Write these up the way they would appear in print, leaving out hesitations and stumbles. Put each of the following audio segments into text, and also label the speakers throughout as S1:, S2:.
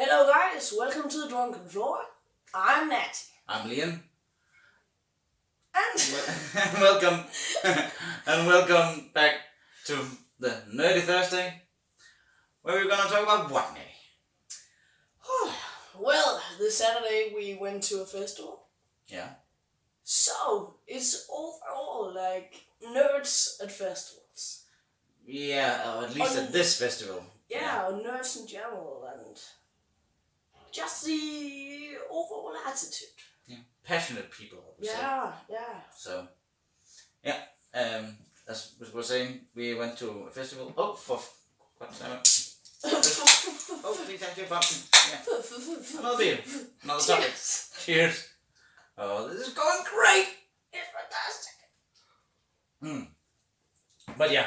S1: Hello guys, welcome to the Drunken Floor. I'm Nati.
S2: I'm Liam.
S1: And
S2: welcome and welcome back to the Nerdy Thursday, where we're gonna talk about what, Nati?
S1: well, this Saturday we went to a festival.
S2: Yeah.
S1: So it's overall like nerds at festivals.
S2: Yeah, or at least at this festival.
S1: Yeah, or nerds in general and just the overall attitude.
S2: Yeah. Passionate people, I would say.
S1: Yeah.
S2: So, yeah, as we were saying, we went to a festival. Oh, for God's sake. Oh, please have your pumpkin. Yeah. Another beer. Another topic. Cheers. Oh, this is going great.
S1: It's fantastic.
S2: But yeah,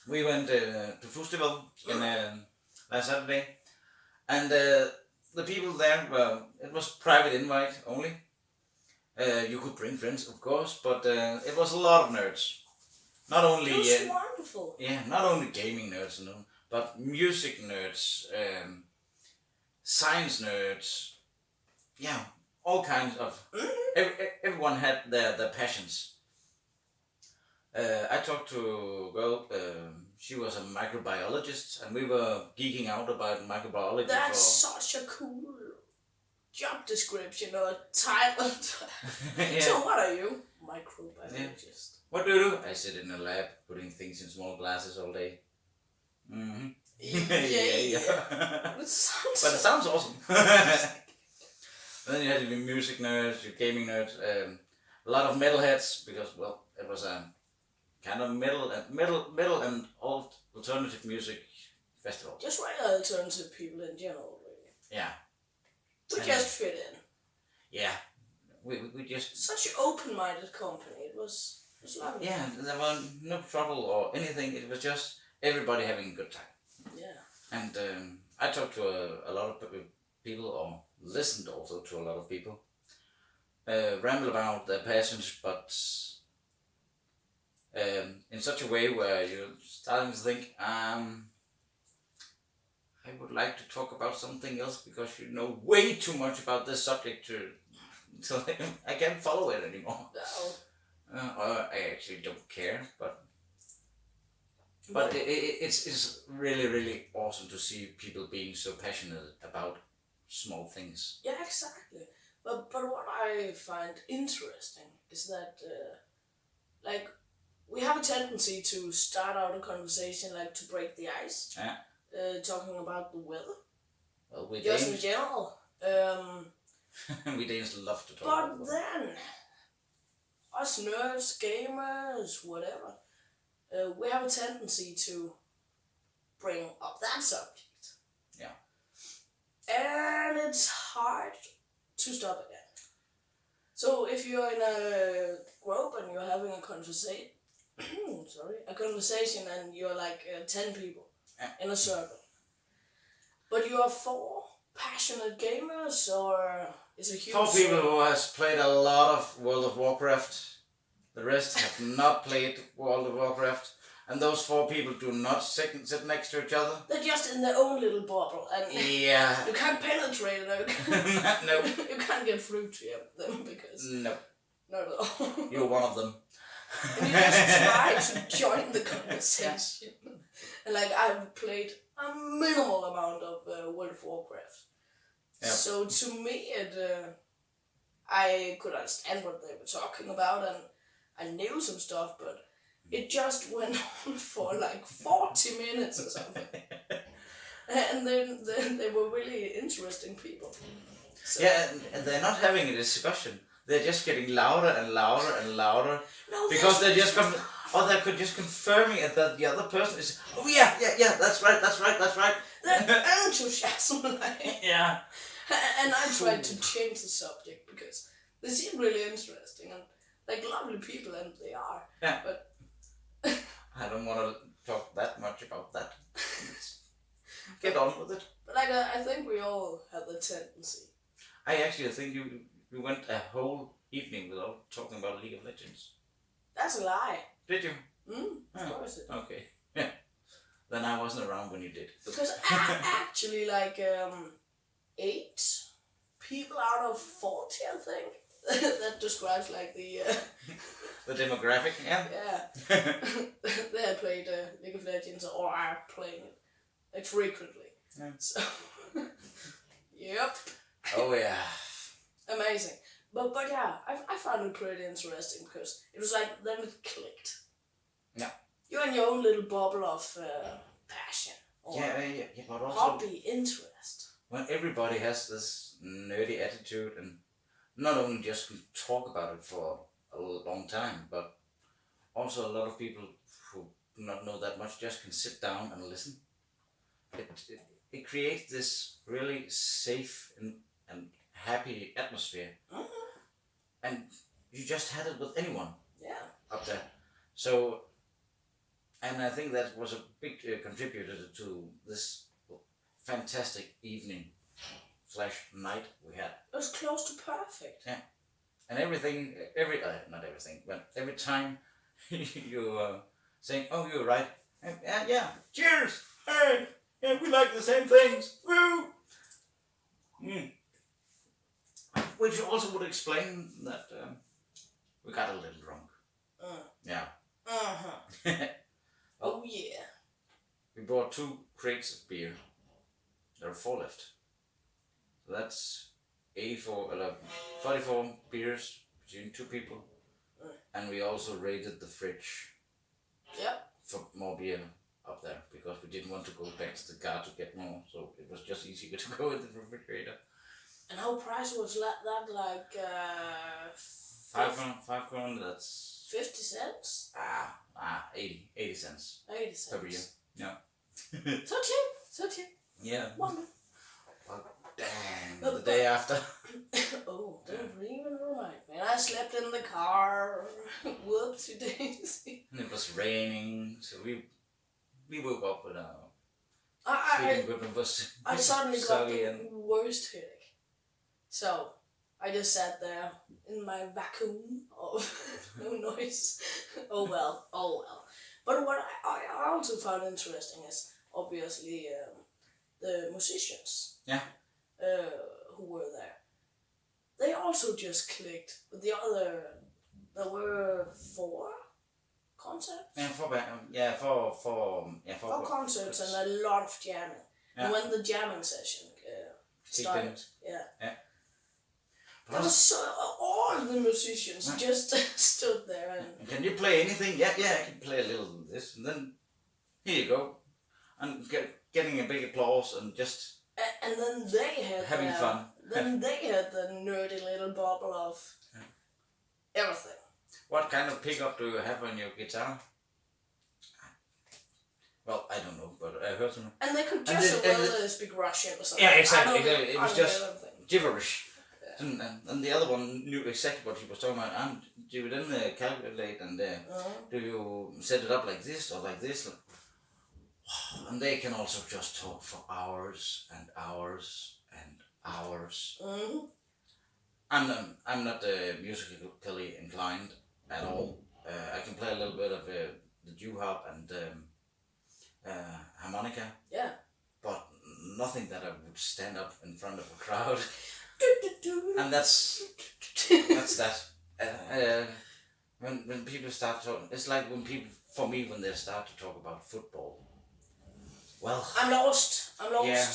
S2: we went to FUZTIVAL in last Saturday, and the people there, well, it was private invite only. You could bring friends, of course, but it was a lot of nerds. Not only
S1: it was wonderful.
S2: Yeah, not only gaming nerds, but music nerds, science nerds. Yeah, all kinds of. Everyone had their passions. I talked to a girl. She was a microbiologist, and we were geeking out about microbiology.
S1: That's such a cool job description or title.
S2: Yeah.
S1: So what are you? Microbiologist.
S2: Yeah. What do? I sit in a lab putting things in small glasses all day. Mm-hmm.
S1: Yeah.
S2: But it sounds awesome. Then you had your music nerds, your gaming nerds, a lot of metalheads, because well, it was a kind of metal and alternative music festival.
S1: Just regular alternative people in general, really.
S2: Yeah.
S1: We just fit in.
S2: Yeah. We just
S1: such an open-minded company. It was lovely.
S2: Yeah, there was no trouble or anything. It was just everybody having a good time.
S1: Yeah.
S2: And I talked to a lot of people, or listened also to a lot of people, ramble about their passions, but in such a way where you're starting to think, I would like to talk about something else because you know way too much about this subject so I can't follow it anymore.
S1: No.
S2: Or I actually don't care, but it's really, really awesome to see people being so passionate about small things.
S1: Yeah, exactly. But what I find interesting is that like we have a tendency to start out a conversation like to break the ice.
S2: Yeah.
S1: Talking about the weather.
S2: Well, we
S1: just
S2: Danes,
S1: in general.
S2: we Danes love to talk
S1: but
S2: about
S1: then us nerds, gamers, whatever, we have a tendency to bring up that subject.
S2: Yeah.
S1: And it's hard to stop again. So if you're in a group and you're having a conversation, and you're like 10 people in a circle, but you are 4 passionate gamers, or is a huge
S2: 4 people who has played a lot of World of Warcraft. The rest have not played World of Warcraft. And those 4 people do not sit next to each other.
S1: They're just in their own little bubble, and
S2: yeah,
S1: you can't penetrate it.
S2: No,
S1: you can't get through to them because
S2: no,
S1: not at all.
S2: You're one of them.
S1: And you just try to join the conversation. And like I've played a minimal amount of World of Warcraft, so to me I could understand what they were talking about, and I knew some stuff, but it just went on for like 40 minutes or something. And then they were really interesting people. So,
S2: yeah, and they're not having a discussion. They're just getting louder and louder and louder.
S1: No,
S2: because they're just they're just confirming it that the other person is, oh yeah, that's right.
S1: That enthusiasm, like.
S2: Yeah.
S1: And I tried to change the subject because they seem really interesting and like lovely people, and they are.
S2: Yeah.
S1: But
S2: I don't want to talk that much about that. Get on with it.
S1: But like I think we all have the tendency.
S2: I actually think you went a whole evening without talking about League of Legends.
S1: That's a lie.
S2: Did you?
S1: Of course it.
S2: Okay. Yeah. then I wasn't around when you did.
S1: Because actually, like 8 people out of 40, I think, that describes like the
S2: the demographic. Yeah.
S1: Yeah. They have played League of Legends or are playing it like frequently.
S2: Yeah.
S1: So, yep.
S2: Oh yeah.
S1: Amazing. But yeah, I found it pretty interesting because it was like then it clicked.
S2: Yeah.
S1: You're in your own little bubble of passion or
S2: Yeah, but also
S1: hobby interest.
S2: when everybody has this nerdy attitude and not only just can talk about it for a long time, but also a lot of people who do not know that much just can sit down and listen. It creates this really safe and happy atmosphere.
S1: Mm-hmm.
S2: And you just had it with anyone up there. So, and I think that was a big contributor to this fantastic evening / night we had.
S1: It was close to perfect.
S2: Yeah. And everything, not everything, but every time you saying, oh, you're right. Yeah, cheers! Hey! Yeah, we like the same things. Woo! Which also would explain that we got a little drunk. Yeah.
S1: Uh-huh. Oh yeah.
S2: We bought 2 crates of beer. There are 4 left. So that's 44 beers between 2 people. And we also raided the fridge.
S1: Yep.
S2: For more beer up there because we didn't want to go back to the car to get more. So it was just easier to go in the refrigerator.
S1: And how price was that like
S2: 5 kroner, that's
S1: 50 cents?
S2: 80 cents.
S1: 80 cents.
S2: Per beer. Yeah.
S1: So cheap.
S2: Yeah.
S1: Wonderful.
S2: Oh, damn, the day after.
S1: Oh, don't even remind me. I slept in the car. Whoopsie daisy.
S2: And it was raining, so we woke up with our
S1: I
S2: equipment was
S1: suddenly got
S2: soggy
S1: the
S2: and
S1: worst headache. So I just sat there in my vacuum of no noise. Oh well. But what I also found interesting is obviously the musicians.
S2: Yeah.
S1: Who were there. They also just clicked with the other. There were 4 concerts.
S2: Yeah, 4
S1: concerts and a lot of jamming.
S2: Yeah.
S1: And when the jamming session started,
S2: Yeah.
S1: There was all the musicians just stood there and.
S2: Can you play anything? Yeah, I can play a little of this, and then here you go, and getting a big applause and just.
S1: And then they had
S2: having fun.
S1: Then they had the nerdy little bubble of everything.
S2: What kind of pickup do you have on your guitar? Well, I don't know, but I heard some.
S1: And they could just as well speak Russian or something.
S2: Yeah, exactly. It was just gibberish.
S1: Yeah.
S2: And the other one knew exactly what he was talking about. And do you then calculate and do you set it up like this or like this? And they can also just talk for hours and hours and hours.
S1: Mm-hmm.
S2: I'm not musically inclined at all. I can play a little bit of the doo-wop and harmonica. Yeah. But nothing that I would stand up in front of a crowd. And that's that. When people start talking, it's like when people, for me, when they start to talk about football. Well,
S1: I'm lost.
S2: Yeah,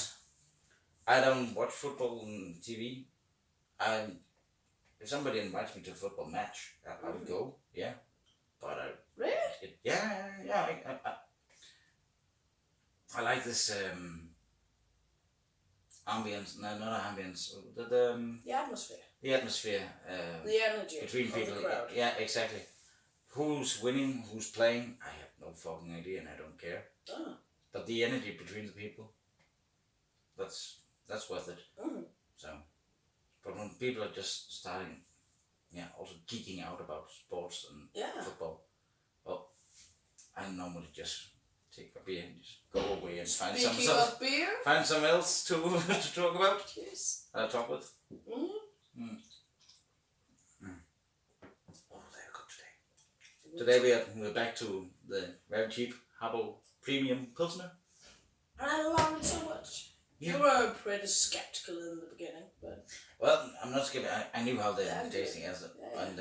S2: I don't watch football on TV. If somebody invites me to a football match, I would go. Yeah, but
S1: really?
S2: I like this ambience. No, not ambience. The
S1: atmosphere.
S2: The atmosphere.
S1: The energy
S2: between people.
S1: The crowd.
S2: Yeah, exactly. Who's winning? Who's playing? I have no fucking idea, and I don't care.
S1: Oh.
S2: But the energy between the people. That's worth it.
S1: Mm.
S2: So, but when people are just starting, also geeking out about sports and football, well, I normally just take a beer and just go away and find some else to talk about.
S1: Yes.
S2: Talk with.
S1: Mm-hmm.
S2: Mm. Oh, they're good today. Today we're back to the very cheap Habbo Premium Pilsner.
S1: And I love it so much.
S2: Yeah.
S1: You were pretty skeptical in the beginning, but...
S2: Well, I'm not skeptical. I knew how the tasting is, and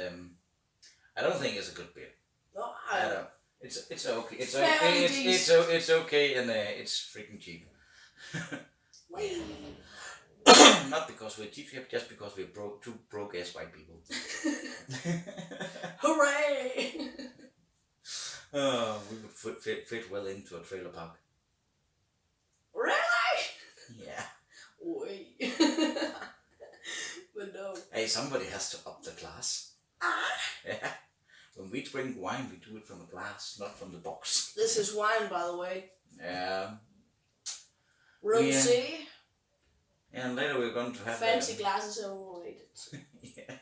S2: I don't think it's a good beer.
S1: No,
S2: I don't. It's okay. It's okay, and it's freaking cheap. Not because we're cheap, just because we're two broke ass white people.
S1: Hooray!
S2: We would fit well into a trailer park.
S1: Really?
S2: Yeah.
S1: Wait. But no.
S2: Hey, somebody has to up the class. Yeah. When we drink wine, we do it from a glass, not from the box.
S1: This is wine, by the way.
S2: Yeah.
S1: Rosé.
S2: Yeah, and later we're going to have...
S1: Fancy glasses are overrated.
S2: Yeah.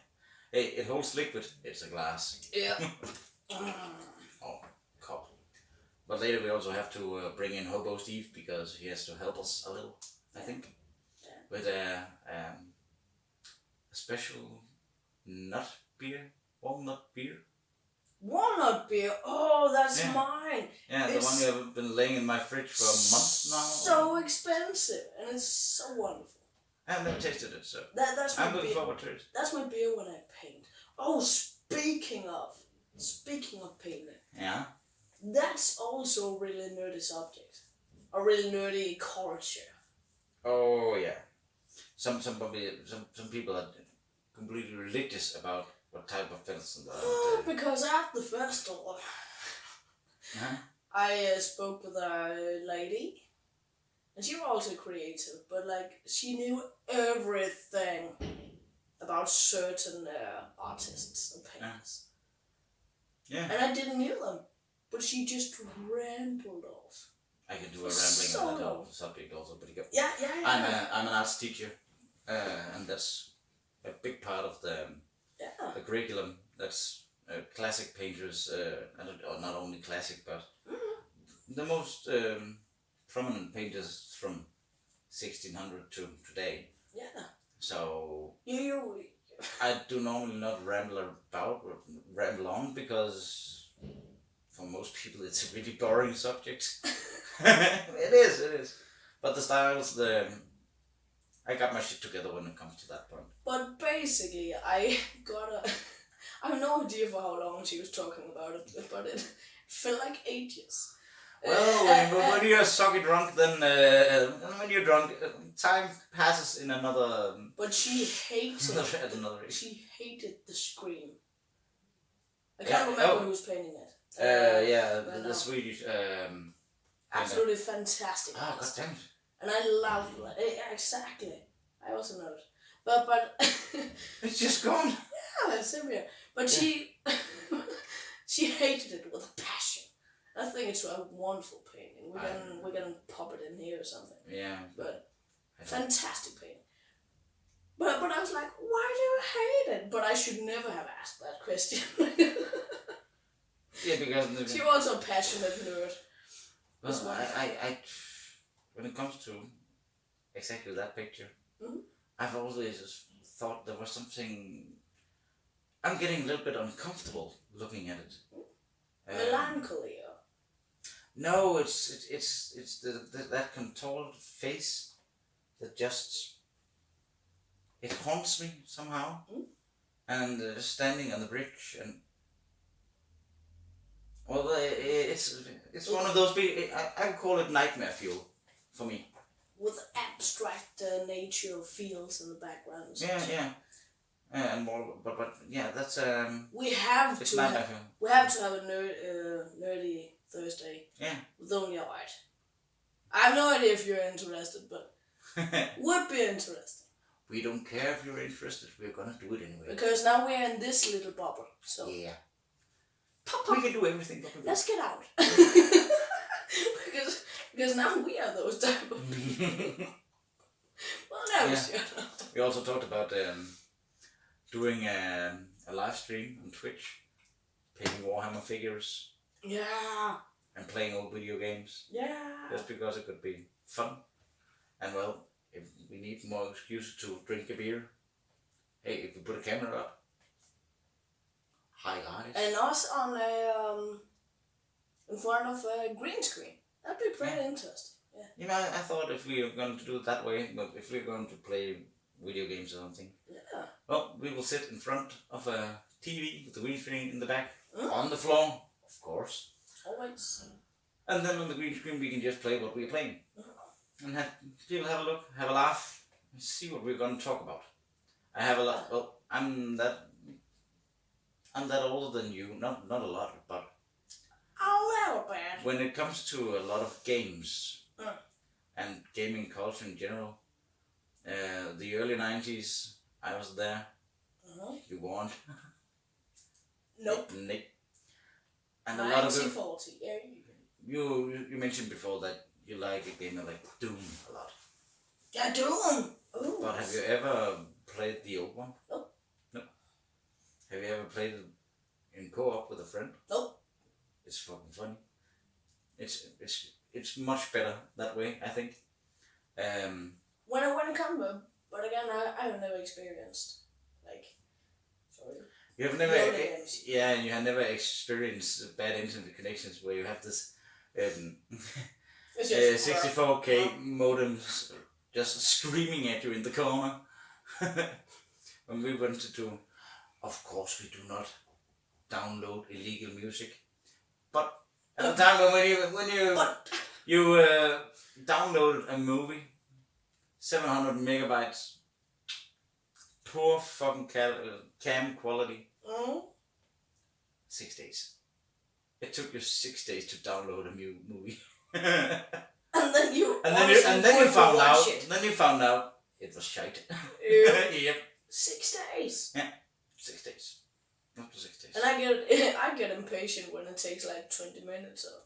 S2: Hey, it holds liquid. It's a glass.
S1: Yeah.
S2: Oh, cup. But later we also have to bring in Hobo Steve because he has to help us a little, I think.
S1: Yeah.
S2: With a special nut beer, walnut beer.
S1: Walnut beer? Oh, that's mine.
S2: Yeah, the one you have been laying in my fridge for a month now.
S1: So expensive, and it's so wonderful.
S2: I've never tasted it, so
S1: That's my
S2: I'm looking
S1: beer.
S2: forward to it.
S1: That's my beer when I paint. Oh, speaking of painting.
S2: Yeah.
S1: That's also a really nerdy subject. A really nerdy culture.
S2: Oh yeah. Some people are completely religious about what type of pencil.
S1: Because at the festival, I spoke with a lady, and she was also creative, but like she knew everything about certain artists and painters.
S2: Yeah.
S1: And I didn't know them, but she just rambled off.
S2: I can do a rambling on that subject also, but you go.
S1: Yeah.
S2: I'm an arts teacher, and that's a big part of the curriculum. That's classic painters, or not only classic, but the most prominent painters from 1600 to today.
S1: Yeah.
S2: So
S1: You.
S2: I do normally not ramble on because for most people it's a really boring subject. It is. But the styles, I got my shit together when it comes to that point.
S1: But basically, I have no idea for how long she was talking about it, but it felt like ages.
S2: Well, when you're sucky drunk, then when you're drunk, time passes in another.
S1: But she hated.
S2: another
S1: She hated the scream. I can't remember who was painting it.
S2: The Swedish.
S1: Absolutely fantastic.
S2: Oh, god damn it!
S1: And I loved it. Exactly. I also know it. But
S2: it's just gone.
S1: Yeah, same here. But she hated it with a passion. I think it's a wonderful painting. We can pop it in here or something.
S2: Yeah.
S1: But fantastic painting. But I was like, why do you hate it? But I should never have asked that question.
S2: Yeah, because
S1: she was a passionate nerd.
S2: Well, I when it comes to exactly that picture, I've always thought there was something. I'm getting a little bit uncomfortable looking at it.
S1: Melancholy.
S2: No, it's that contorted face that just it haunts me somehow. And standing on the bridge and well, it's one of those. I would call it nightmare fuel for me.
S1: With abstract nature feels in the background.
S2: Yeah. And more, but yeah, that's
S1: We have to have a nerdy Thursday.
S2: Yeah.
S1: With only white. I have no idea if you're interested, but would be interesting.
S2: We don't care if you're interested. We're gonna do it anyway.
S1: Because now we're in this little bubble. So
S2: yeah. We can do everything.
S1: Let's get out. because now we are those type of people. Well, now
S2: we also talked about doing a live stream on Twitch, painting Warhammer figures.
S1: Yeah.
S2: And playing old video games.
S1: Yeah.
S2: Just because it could be fun. And well, if we need more excuse to drink a beer, hey, if we put a camera up. Hi guys.
S1: And us on a in front of a green screen. That'd be pretty interesting. Yeah.
S2: You know, I thought if we were going to do it that way, but if we're going to play video games or something, well, we will sit in front of a TV with the green screen in the back, on the floor, of course.
S1: Always.
S2: And then on the green screen we can just play what we're playing. And have people have a look, have a laugh, and see what we're going to talk about. I have a lot, well, I'm that older than you, not a lot, but
S1: a little bit.
S2: when it comes to a lot of games and gaming culture in general, the early 90s, I was there. You weren't.
S1: Nope.
S2: And a lot of them,
S1: 40. Yeah.
S2: you mentioned before that you like a game like Doom a lot.
S1: Yeah, Doom! Ooh.
S2: But have you ever played the old one?
S1: Nope.
S2: No. Have you ever played it in co-op with a friend?
S1: Nope.
S2: It's fucking funny. It's much better that way, I think.
S1: When it comes, but again, I have never experienced, sorry.
S2: You have never, you have never experienced bad internet connections where you have this 64K modems just screaming at you in the corner. When we wanted to, of course we do not download illegal music, but at the time when you downloaded a movie, 700 megabytes, poor fucking cam quality. 6 days. It took you 6 days to download a new movie.
S1: And then you
S2: found out it was shite. Yep.
S1: 6 days.
S2: Yeah, 6 days. Up to 6 days.
S1: And I get impatient when it takes like 20 minutes or.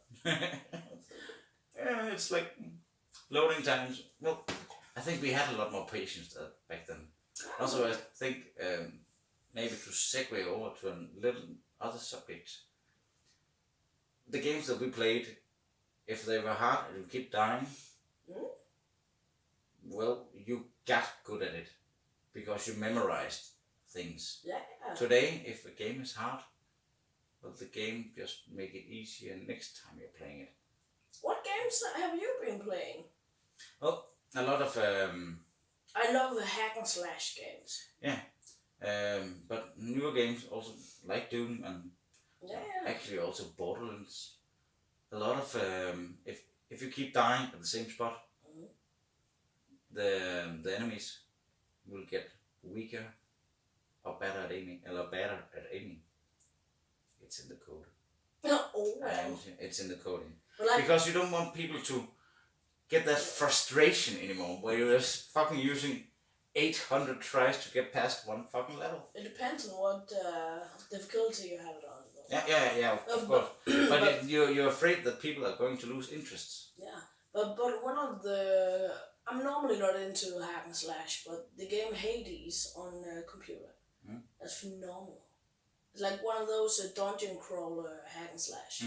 S2: Yeah, it's like loading times. Well, I think we had a lot more patience back then. Also, I think maybe to segue over to a little other subject. The games that we played, if they were hard and you keep dying, well, you got good at it because you memorized things.
S1: Yeah.
S2: Today, if a game is hard, well, the game just make it easier next time you're playing it.
S1: What games have you been playing?
S2: Well, a lot of
S1: I love the hack and slash games.
S2: Yeah, but newer games also like Doom and actually also Borderlands. A lot of if you keep dying at the same spot, the enemies will get weaker or better at aiming, It's in the code. It's in the coding. Because you don't want people to get that frustration anymore, where you're just fucking using 800 tries to get past one fucking level.
S1: It depends on what difficulty you have it on.
S2: Yeah, of course. But you're afraid that people are going to lose interests.
S1: Yeah, but one of the... I'm normally not into hack and slash, but the game Hades on computer, that's phenomenal. It's like one of those dungeon crawler hack and slash,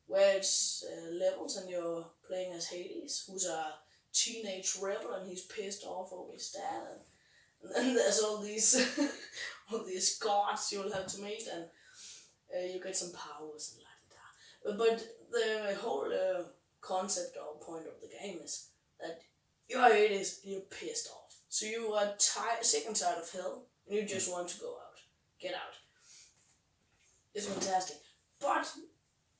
S1: where it's levels and you're playing as Hades, who's a teenage rebel and he's pissed off over his dad, and then there's all these gods you'll have to meet, and you get some powers and like that. But the whole concept or point of the game is that you're Hades and you're pissed off. So you are sick and tired of hell and you just want to go out. Get out. It's fantastic. But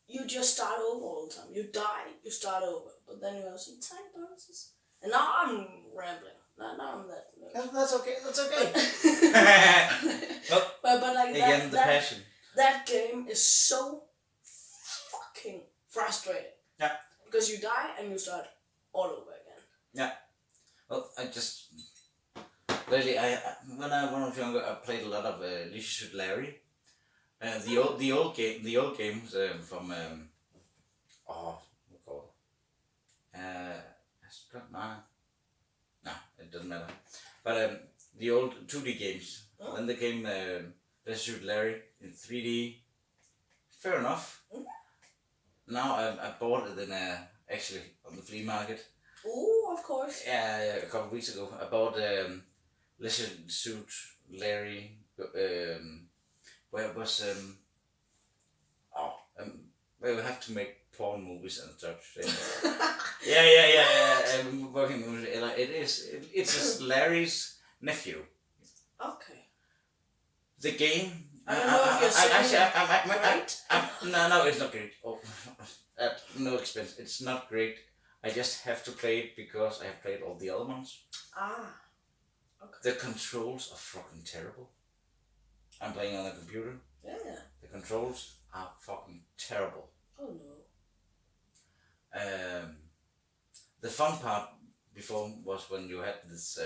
S1: you just start over all the time. You die, you start over. But then you have some tiny bonuses. And now I'm rambling. Now I'm that.
S2: That's okay.
S1: but like
S2: again, the passion.
S1: That game is so fucking frustrating.
S2: Yeah.
S1: Because you die and you start all over again.
S2: Yeah. Well, I just lately when I was younger, I played a lot of Leisure Suit Larry. The old games from what call it? No, it doesn't matter. But the old 2D games. Then they came Leisure Suit Larry in 3D. Fair enough. Now I bought it in actually on the flea market.
S1: Oh, of course.
S2: Yeah, a couple of weeks ago. I bought Leisure Suit Larry. Where where we have to make porn movies and such. Yeah. Working movies. It's Larry's nephew.
S1: Okay.
S2: The game.
S1: I don't know if you're saying
S2: No, it's not great. Oh, at no expense. It's not great. I just have to play it because I have played all the other ones.
S1: Okay.
S2: The controls are fucking terrible. I'm playing on a computer.
S1: Yeah.
S2: The controls are fucking terrible.
S1: Oh no.
S2: The fun part before was when you had this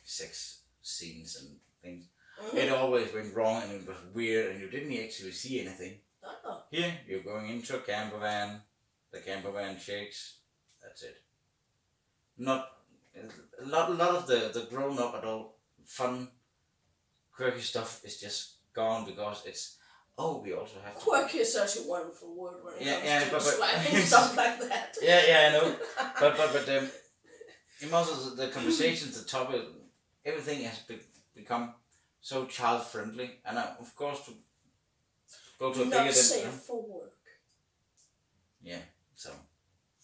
S2: sex scenes and things. Mm-hmm. It always went wrong and it was weird and you didn't actually see anything.
S1: Uh-oh.
S2: Here, you're going into a camper van. The camper van shakes. That's it. Not a lot of the grown up adult fun quirky stuff is just gone because it's we also have to.
S1: Quirky is such a wonderful word when it comes to slapping stuff like that.
S2: Yeah, I know. but in most of the conversations, the topic, everything has become so child friendly, and of course to go to a bigger.
S1: Not safe for work.
S2: Yeah, so.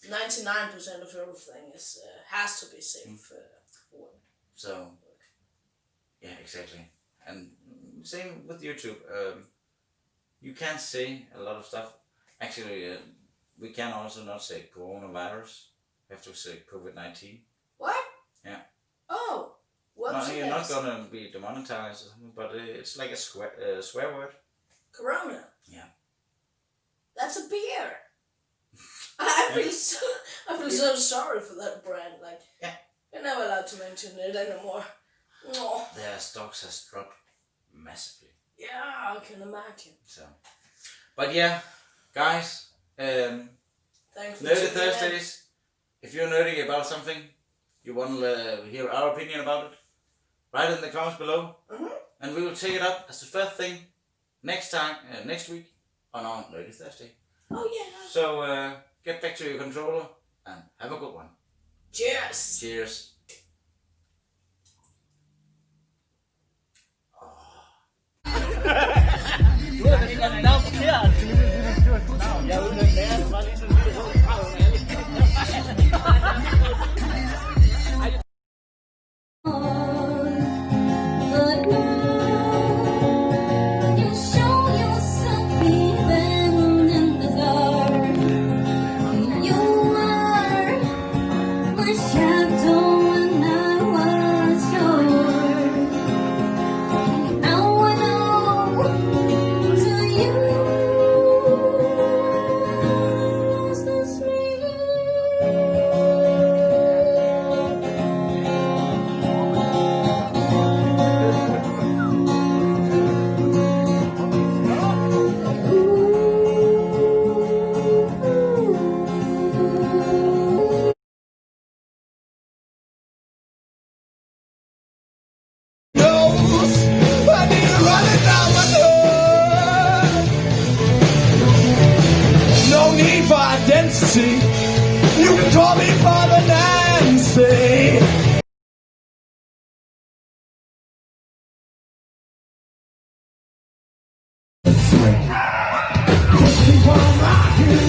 S1: 99% of everything is has to be safe for work.
S2: So. Yeah, exactly, and same with YouTube. You can't say a lot of stuff. Actually, we can also not say coronavirus. We have to say COVID-19.
S1: What?
S2: Yeah.
S1: Oh.
S2: No, you're not gonna be demonetized or something, but it's like a swear word.
S1: Corona.
S2: Yeah.
S1: That's a beer. I feel so sorry for that brand. Like, you're never allowed to mention it anymore. Oh.
S2: Their stocks has dropped massively.
S1: Yeah, I can imagine.
S2: So, but yeah, guys,
S1: Thanks for
S2: Nerdy Thursdays. If you're nerdy about something, you want to hear our opinion about it, write it in the comments below, and we will take it up as the first thing next week on our Nerdy Thursday.
S1: Oh yeah.
S2: So get back to your controller and have a good one.
S1: Cheers.
S2: Cheers.
S3: Identity. You can call me Father Nancy. Keep on rocking,